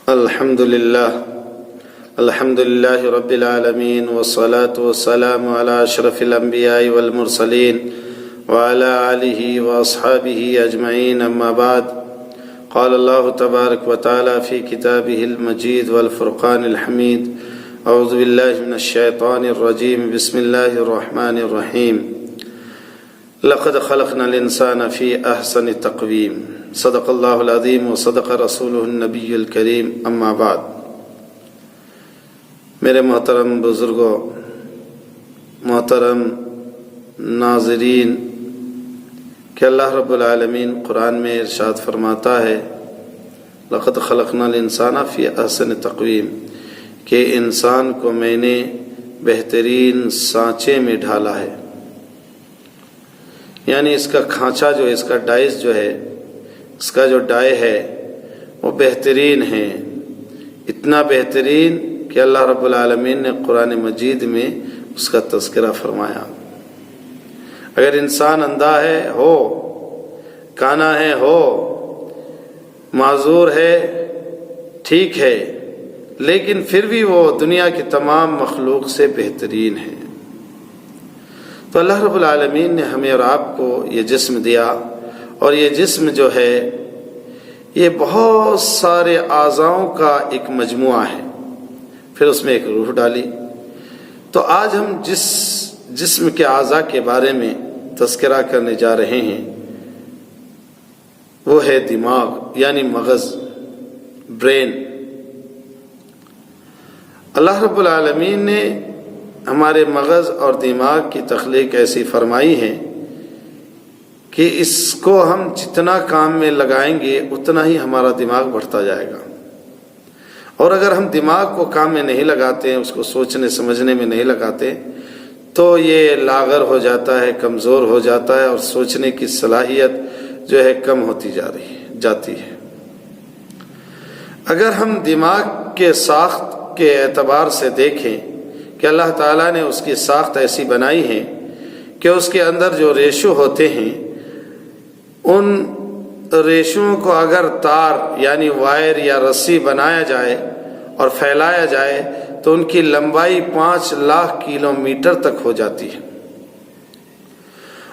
الحمد لله رب العالمين والصلاة والسلام على أشرف الأنبياء والمرسلين وعلى آله وأصحابه أجمعين، أما بعد. قال الله تبارك وتعالى في كتابه المجيد والفرقان الحميد: أعوذ بالله من الشيطان الرجيم، بسم الله الرحمن الرحيم. لقد خلقنا الإنسان في أحسن تقويم. صدق الله العظيم وصدق رسوله النبی الکریم، اما بعد. میرے محترم بزرگوں، محترم ناظرین، کہ اللہ رب العالمین قرآن میں ارشاد فرماتا ہے لقد خلقنا الانسان فی احسن تقویم، کہ انسان کو میں نے بہترین سانچے میں ڈھالا ہے. یعنی اس کا کھانچا جو ہے، اس کا ڈائس جو ہے، اس کا جو ڈائے ہے وہ بہترین ہے. اتنا بہترین کہ اللہ رب العالمین نے قرآن مجید میں اس کا تذکرہ فرمایا. اگر انسان اندھا ہے ہو، کانا ہے ہو، معذور ہے، ٹھیک ہے، لیکن پھر بھی وہ دنیا کی تمام مخلوق سے بہترین ہے. تو اللہ رب العالمین نے ہمیں اور آپ کو یہ جسم دیا، اور یہ جسم جو ہے یہ بہت سارے اعضاؤں کا ایک مجموعہ ہے. پھر اس میں ایک روح ڈالی. تو آج ہم جس جسم کے اعضاء کے بارے میں تذکرہ کرنے جا رہے ہیں وہ ہے دماغ، یعنی مغز، برین. اللہ رب العالمین نے ہمارے مغز اور دماغ کی تخلیق ایسی فرمائی ہے کہ اس کو ہم جتنا کام میں لگائیں گے اتنا ہی ہمارا دماغ بڑھتا جائے گا. اور اگر ہم دماغ کو کام میں نہیں لگاتے ہیں، اس کو سوچنے سمجھنے میں نہیں لگاتے، تو یہ لاغر ہو جاتا ہے، کمزور ہو جاتا ہے، اور سوچنے کی صلاحیت جو ہے کم ہوتی جاتی ہے. اگر ہم دماغ کے ساخت کے اعتبار سے دیکھیں کہ اللہ تعالیٰ نے اس کی ساخت ایسی بنائی ہے کہ اس کے اندر جو ریشو ہوتے ہیں، ان ریشوں کو اگر تار یعنی وائر یا رسی بنایا جائے اور پھیلایا جائے تو ان کی لمبائی 5 لاکھ کلومیٹر تک ہو جاتی ہے.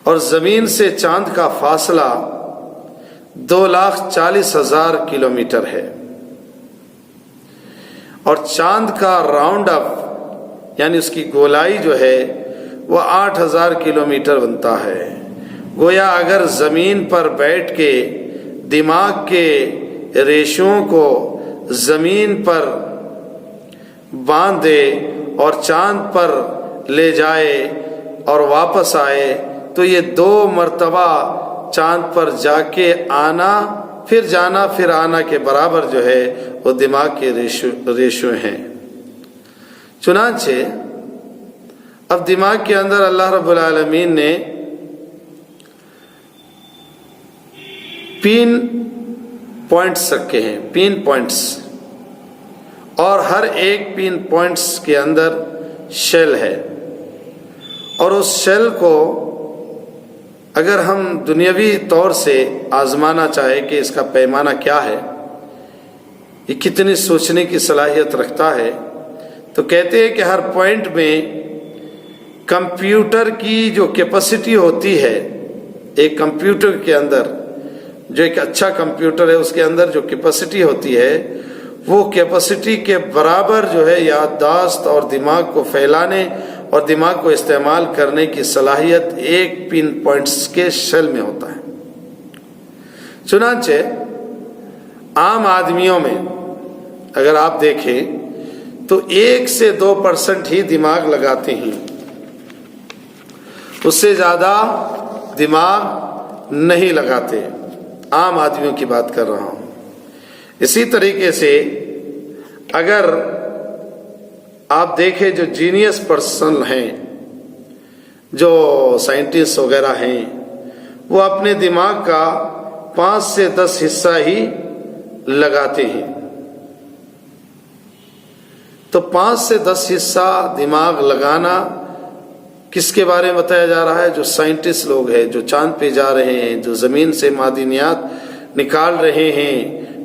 اور زمین سے چاند کا فاصلہ 2,40,000 کلومیٹر ہے. اور چاند کا راؤنڈ اپ یعنی اس کی گولائی جو ہے وہ 8,000 کلومیٹر بنتا ہے. گویا اگر زمین پر بیٹھ کے دماغ کے ریشوں کو زمین پر باندھ دے اور چاند پر لے جائے اور واپس آئے تو یہ 2 مرتبہ چاند پر جا کے آنا، پھر جانا پھر آنا کے برابر جو ہے وہ دماغ کے ریشوں ہیں. چنانچہ اب دماغ کے اندر اللہ رب العالمین نے پین پوائنٹس رکھے ہیں، پین پوائنٹس، اور ہر ایک پین پوائنٹس کے اندر شیل ہے. اور اس شیل کو اگر ہم دنیاوی طور سے آزمانا چاہے کہ اس کا پیمانہ کیا ہے، یہ کتنی سوچنے کی صلاحیت رکھتا ہے، تو کہتے ہیں کہ ہر پوائنٹ میں کمپیوٹر کی جو کیپیسٹی ہوتی ہے، ایک کمپیوٹر کے اندر جو ایک اچھا کمپیوٹر ہے اس کے اندر جو کیپیسٹی ہوتی ہے، وہ کیپیسٹی کے برابر جو ہے یادداشت اور دماغ کو پھیلانے اور دماغ کو استعمال کرنے کی صلاحیت ایک پن پوائنٹس کے شیل میں ہوتا ہے. چنانچہ عام آدمیوں میں اگر آپ دیکھیں تو 1 سے 2% ہی دماغ لگاتے ہیں، اس سے زیادہ دماغ نہیں لگاتے. عام آدمیوں کی بات کر رہا ہوں. اسی طریقے سے اگر آپ دیکھیں جو جینیس پرسن ہیں، جو سائنٹسٹ وغیرہ ہیں، وہ اپنے دماغ کا 5 سے 10 حصہ ہی لگاتے ہیں. تو 5 سے 10 حصہ دماغ لگانا کس کے بارے میں بتایا جا رہا ہے؟ جو سائنٹسٹ لوگ ہیں، جو چاند پہ جا رہے ہیں، جو زمین سے معدنیات نکال رہے ہیں،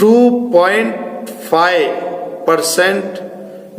2.5%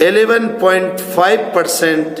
11.5%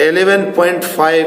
11.5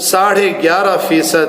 11.5%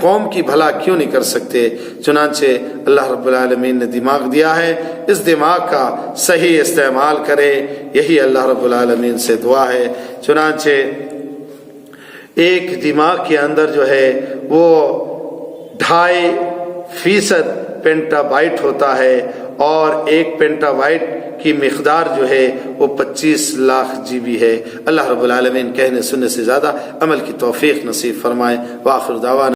قوم کی بھلا کیوں نہیں کر سکتے؟ چنانچہ اللہ رب العالمین نے دماغ دیا ہے، اس دماغ کا صحیح استعمال کرے، یہی اللہ رب العالمین سے دعا ہے۔ چنانچہ ایک دماغ کے اندر جو ہے وہ 2.5% پینٹا بائٹ ہوتا ہے، اور 1 پینٹا بائٹ کی مقدار جو ہے وہ 25 لاکھ GB ہے۔ اللہ رب العالمین کہنے سننے سے زیادہ عمل کی توفیق نصیب فرمائے۔ وآخر دعوانا